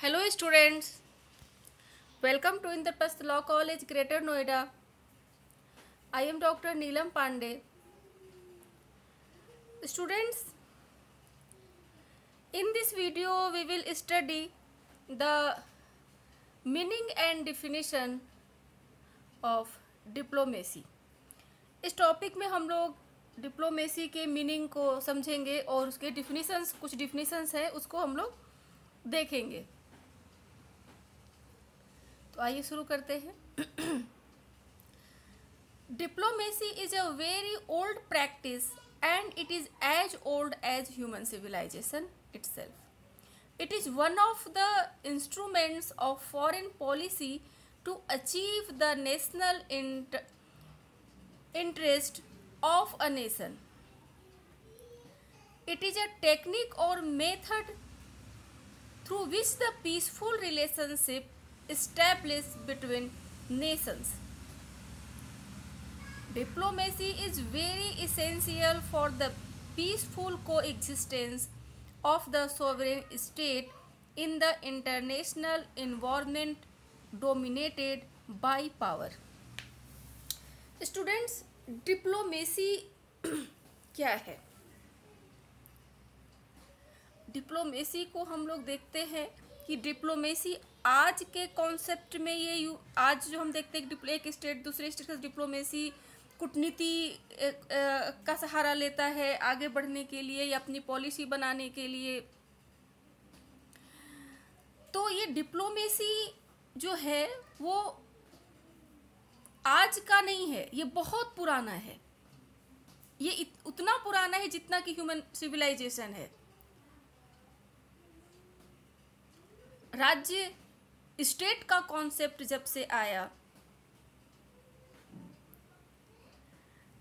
Hello students, welcome to Indraprastha Law College, Greater Noida. I am Dr. Neelam Pandey. Students, in this video we will study the meaning and definition of diplomacy. इस topic में हम लोग diplomacy के meaning को समझेंगे और उसके कुछ डिफिनीशंस है उसको हम लोग देखेंगे। तो आइए शुरू करते हैं। Diplomacy is a very old practice and it is as old as human civilization itself. It is one of the instruments of foreign policy to achieve the national interest of a nation. It is a technique or method through which the peaceful relationship established between nations. Diplomacy is very essential for the peaceful coexistence of the sovereign state in the international environment dominated by power. Students, diplomacy क्या है? Diplomacy को हम लोग देखते हैं कि diplomacy आज के कॉन्सेप्ट में ये आज जो हम देखते हैं एक स्टेट दूसरे स्टेट का डिप्लोमेसी कूटनीति का सहारा लेता है आगे बढ़ने के लिए या अपनी पॉलिसी बनाने के लिए। तो ये डिप्लोमेसी जो है वो आज का नहीं है, ये बहुत पुराना है। ये उतना पुराना है जितना कि ह्यूमन सिविलाइजेशन है। राज्य स्टेट का कॉन्सेप्ट जब से आया,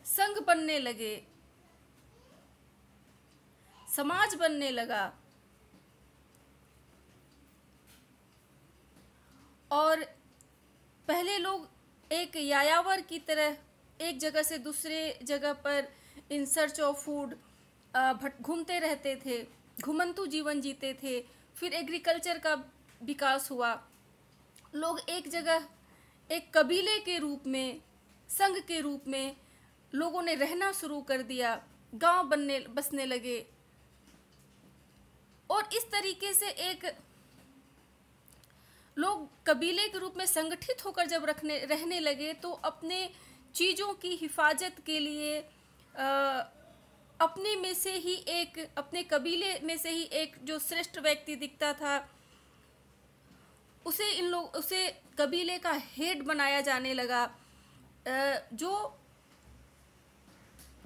संघ बनने लगे, समाज बनने लगा और पहले लोग एक यायावर की तरह एक जगह से दूसरे जगह पर इन सर्च ऑफ फूड घूमते रहते थे, घुमंतु जीवन जीते थे। फिर एग्रीकल्चर का विकास हुआ, लोग एक जगह एक कबीले के रूप में, संघ के रूप में लोगों ने रहना शुरू कर दिया, गांव बसने लगे और इस तरीके से एक लोग कबीले के रूप में संगठित होकर जब रहने लगे तो अपने चीज़ों की हिफाजत के लिए अपने कबीले में से ही एक जो श्रेष्ठ व्यक्ति दिखता था उसे कबीले का हेड बनाया जाने लगा, जो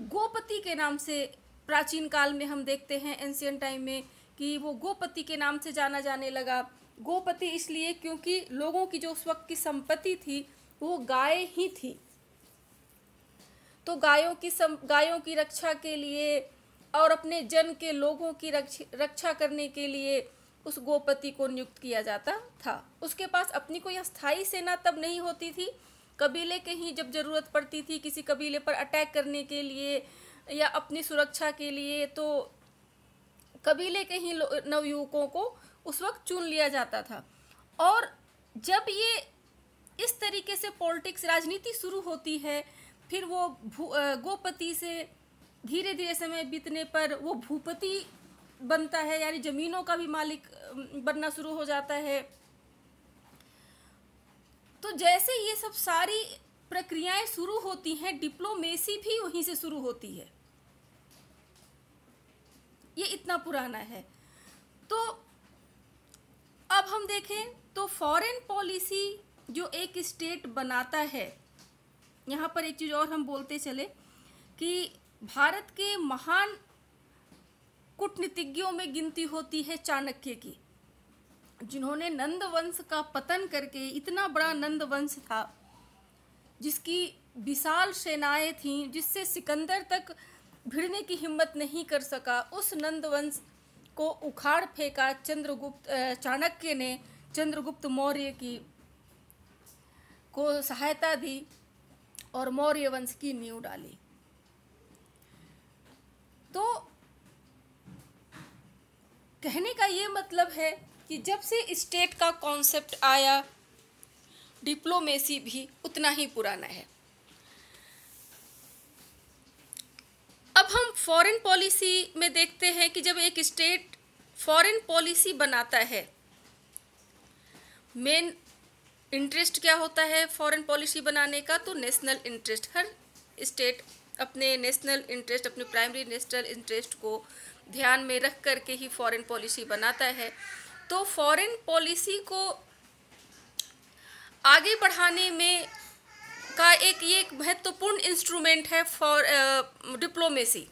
गोपति के नाम से प्राचीन काल में हम देखते हैं एंशियंट टाइम में कि वो गोपति के नाम से जाना जाने लगा। गोपति इसलिए क्योंकि लोगों की जो उस वक्त की संपत्ति थी वो गाय ही थी, तो गायों की रक्षा के लिए और अपने जन के लोगों की रक्षा करने के लिए उस गोपति को नियुक्त किया जाता था। उसके पास अपनी कोई स्थायी सेना तब नहीं होती थी, कबीले के ही जब ज़रूरत पड़ती थी किसी कबीले पर अटैक करने के लिए या अपनी सुरक्षा के लिए तो कबीले के ही नवयुवकों को उस वक्त चुन लिया जाता था। और जब ये इस तरीके से पॉलिटिक्स राजनीति शुरू होती है, फिर वो गोपति से धीरे धीरे समय बीतने पर वो भूपति बनता है, यानी ज़मीनों का भी मालिक बनना शुरू हो जाता है। तो जैसे ये सब सारी प्रक्रियाएं शुरू होती हैं, डिप्लोमेसी भी वहीं से शुरू होती है। ये इतना पुराना है। तो अब हम देखें तो फॉरेन पॉलिसी जो एक स्टेट बनाता है, यहाँ पर एक चीज़ और हम बोलते चले कि भारत के महान कूटनीतिज्ञों में गिनती होती है चाणक्य की, जिन्होंने नंद वंश का पतन करके, इतना बड़ा नंद वंश था जिसकी विशाल सेनाएं थीं, जिससे सिकंदर तक भिड़ने की हिम्मत नहीं कर सका, उस नंद वंश को उखाड़ फेंका चाणक्य ने चंद्रगुप्त मौर्य को सहायता दी और मौर्य वंश की नींव डाली। तो कहने का ये मतलब है कि जब से स्टेट का कॉन्सेप्ट आया, डिप्लोमेसी भी उतना ही पुराना है। अब हम फॉरेन पॉलिसी में देखते हैं कि जब एक स्टेट फॉरेन पॉलिसी बनाता है, मेन इंटरेस्ट क्या होता है फॉरेन पॉलिसी बनाने का? तो नेशनल इंटरेस्ट। हर स्टेट अपने नेशनल इंटरेस्ट, अपने प्राइमरी नेशनल इंटरेस्ट को ध्यान में रख करके ही फॉरेन पॉलिसी बनाता है। तो फॉरेन पॉलिसी को आगे बढ़ाने में का ये एक महत्वपूर्ण इंस्ट्रूमेंट है फॉर डिप्लोमेसी।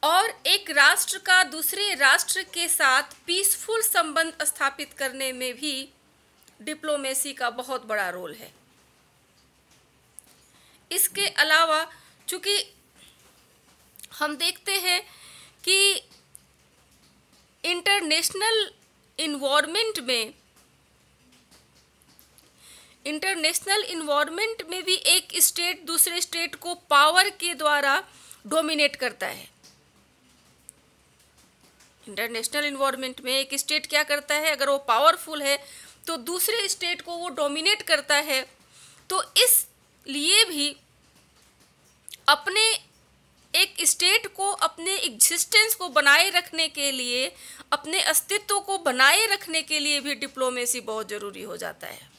और एक राष्ट्र का दूसरे राष्ट्र के साथ पीसफुल संबंध स्थापित करने में भी डिप्लोमेसी का बहुत बड़ा रोल है। इसके अलावा चूंकि हम देखते हैं कि इंटरनेशनल इन्वायरमेंट में भी एक स्टेट दूसरे स्टेट को पावर के द्वारा डोमिनेट करता है। इंटरनेशनल इन्वायरमेंट में एक स्टेट क्या करता है, अगर वो पावरफुल है तो दूसरे स्टेट को वो डोमिनेट करता है। तो इसलिए भी अपने एक स्टेट को अपने एग्जिस्टेंस को बनाए रखने के लिए, अपने अस्तित्व को बनाए रखने के लिए भी डिप्लोमेसी बहुत जरूरी हो जाता है।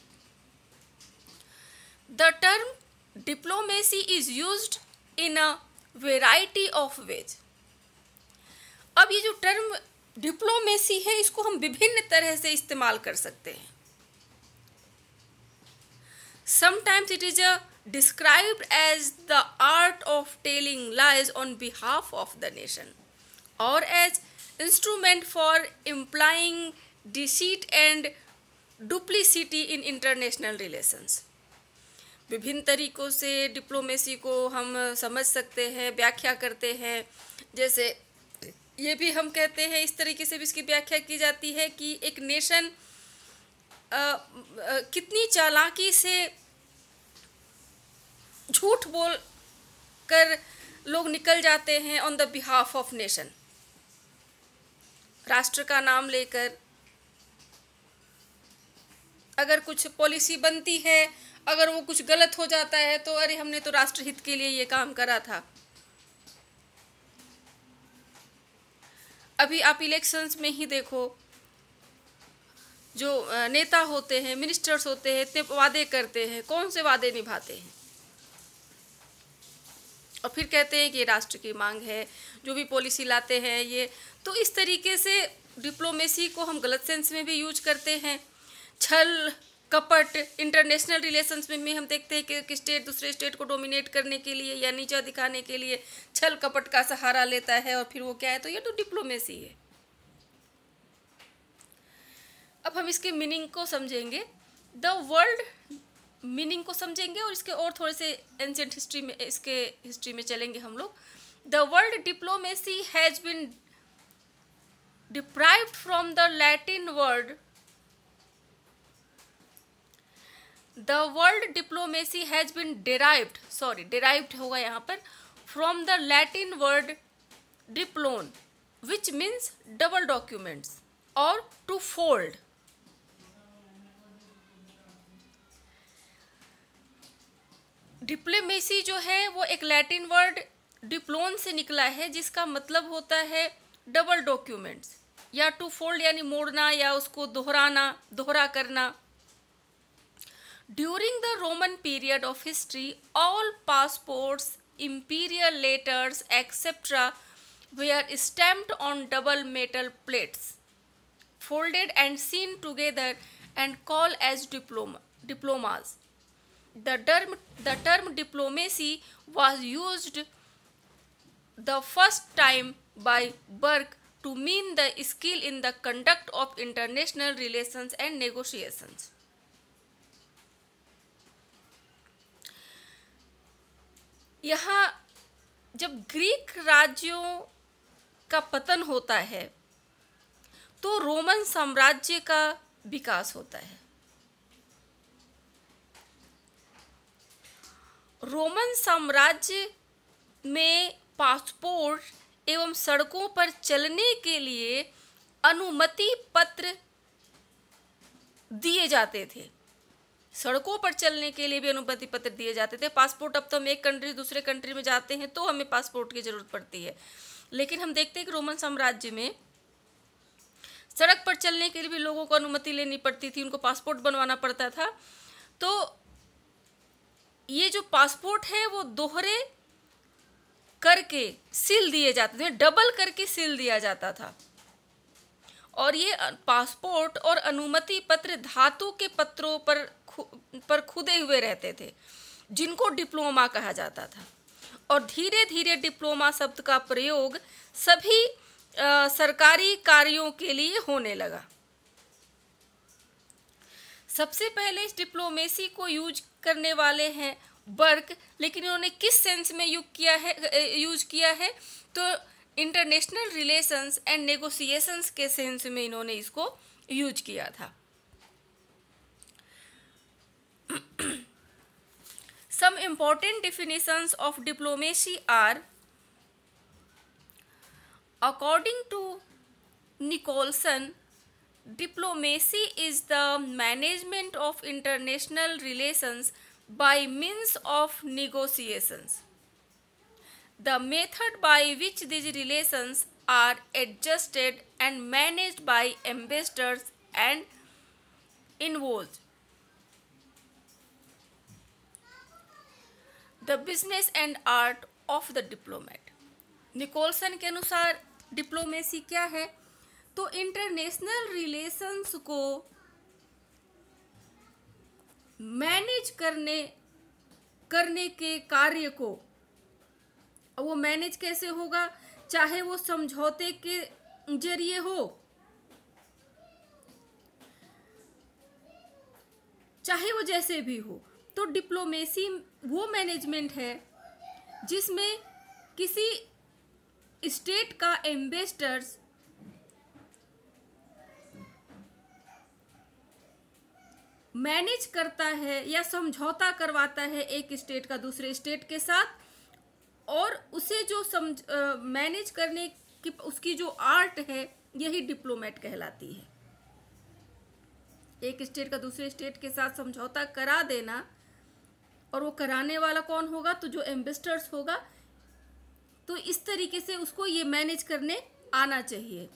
The term diplomacy is used in a variety of ways. अब ये जो टर्म डिप्लोमेसी है, इसको हम विभिन्न तरह से इस्तेमाल कर सकते हैं। Sometimes it is described as the art of telling lies on behalf of the nation, or as instrument for implying deceit and duplicity in international relations। विभिन्न तरीकों से डिप्लोमेसी को हम समझ सकते हैं, व्याख्या करते हैं। जैसे ये भी हम कहते हैं, इस तरीके से भी इसकी व्याख्या की जाती है कि एक नेशन कितनी चालाकी से झूठ बोल कर लोग निकल जाते हैं on the behalf of nation. राष्ट्र का नाम लेकर अगर कुछ पॉलिसी बनती है, अगर वो कुछ गलत हो जाता है तो अरे हमने तो राष्ट्रहित के लिए ये काम करा था। अभी आप इलेक्शंस में ही देखो, जो नेता होते हैं, मिनिस्टर्स होते हैं, इतने वादे करते हैं, कौन से वादे निभाते हैं और फिर कहते हैं कि ये राष्ट्र की मांग है, जो भी पॉलिसी लाते हैं ये। तो इस तरीके से डिप्लोमेसी को हम गलत सेंस में भी यूज करते हैं। छल कपट इंटरनेशनल रिलेशंस में हम देखते हैं कि स्टेट दूसरे स्टेट को डोमिनेट करने के लिए या नीचा दिखाने के लिए छल कपट का सहारा लेता है, और फिर वो क्या है, तो ये तो डिप्लोमेसी है। अब हम इसके मीनिंग को समझेंगे, द वर्ल्ड मीनिंग को समझेंगे, और इसके और थोड़े से एंशिएंट हिस्ट्री में, इसके हिस्ट्री में चलेंगे हम लोग। The word diplomacy has been deprived from the Latin word. The word diplomacy has been derived होगा यहाँ पर, from the Latin word diploun, which means double documents और टू फोल्ड। डिप्लोमेसी जो है वो एक लैटिन वर्ड डिप्लोन से निकला है, जिसका मतलब होता है डबल डॉक्यूमेंट्स या टू फोल्ड, यानी मोड़ना या उसको दोहरा करना। During the Roman period of history, all passports, imperial letters, etc. were stamped on double metal plates, folded and sewn together and called as diplomas. The term diplomacy was used the first time by Burke to mean the skill in the conduct of international relations and negotiations. यहाँ जब Greek राज्यों का पतन होता है तो Roman साम्राज्य का विकास होता है। रोमन साम्राज्य में पासपोर्ट एवं सड़कों पर चलने के लिए अनुमति पत्र दिए जाते थे। सड़कों पर चलने के लिए भी अनुमति पत्र दिए जाते थे। पासपोर्ट, अब तो हम एक कंट्री दूसरे कंट्री में जाते हैं तो हमें पासपोर्ट की जरूरत पड़ती है, लेकिन हम देखते हैं कि रोमन साम्राज्य में सड़क पर चलने के लिए भी लोगों को अनुमति लेनी पड़ती थी, उनको पासपोर्ट बनवाना पड़ता था। तो ये जो पासपोर्ट है वो दोहरे करके सील दिए जाते थे, डबल करके सील दिया जाता था। और ये पासपोर्ट और अनुमति पत्र धातु के पत्रों पर खुदे हुए रहते थे, जिनको डिप्लोमा कहा जाता था। और धीरे धीरे डिप्लोमा शब्द का प्रयोग सभी सरकारी कार्यों के लिए होने लगा। सबसे पहले इस डिप्लोमेसी को यूज करने वाले हैं बर्क, लेकिन इन्होंने किस सेंस में यूज किया है तो इंटरनेशनल रिलेशंस एंड नेगोशिएशंस के सेंस में इन्होंने इसको यूज किया था। Some important definitions of diplomacy are, according to Nicholson, diplomacy is the management of international relations by means of negotiations. The method by which these relations are adjusted and managed by ambassadors and envoys. The business and art of the diplomat. Nicolson के अनुसार diplomacy क्या है तो international relations को manage करने के कार्य को, वो मैनेज कैसे होगा, चाहे वो समझौते के जरिए हो, चाहे वो जैसे भी हो। तो डिप्लोमेसी वो मैनेजमेंट है जिसमें किसी स्टेट का एम्बेसडर्स मैनेज करता है या समझौता करवाता है एक स्टेट का दूसरे स्टेट के साथ, और उसे जो मैनेज करने की उसकी जो आर्ट है यही डिप्लोमेट कहलाती है। एक स्टेट का दूसरे स्टेट के साथ समझौता करा देना, और वो कराने वाला कौन होगा तो जो एम्बेसडर्स होगा। तो इस तरीके से उसको ये मैनेज करने आना चाहिए।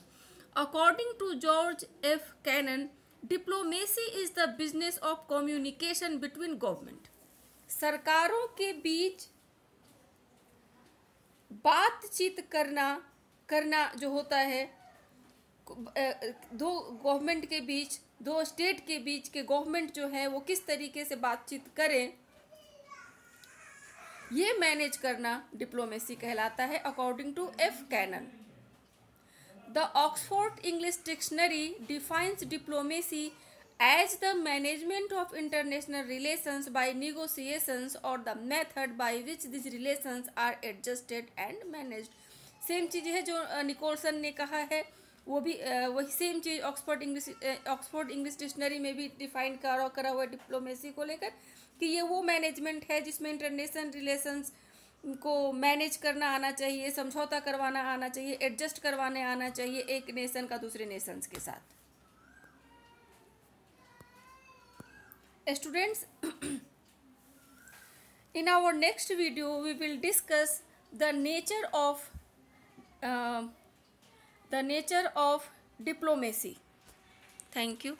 According to George F Kennan, diplomacy is the business of communication between government. सरकारों के बीच बातचीत करना जो होता है, दो गवर्नमेंट के बीच, दो स्टेट के बीच के गवर्नमेंट जो है वो किस तरीके से बातचीत करें, ये मैनेज करना डिप्लोमेसी कहलाता है, according to F Kennan. The Oxford English dictionary defines diplomacy as the management of international relations by negotiations or the method by which these relations are adjusted and managed। Same चीज़ है जो Nicolson ने कहा है, वो भी वही same चीज़ ऑक्सफोर्ड इंग्लिश डिक्शनरी में भी डिफाइन करा हुआ है डिप्लोमेसी को लेकर, कि ये वो मैनेजमेंट है जिसमें इंटरनेशनल रिलेशंस को मैनेज करना आना चाहिए, समझौता करवाना आना चाहिए, एडजस्ट करवाने आना चाहिए एक नेशन का दूसरे नेशंस के साथ। Students, in our next video we will discuss the nature of diplomacy. Thank you.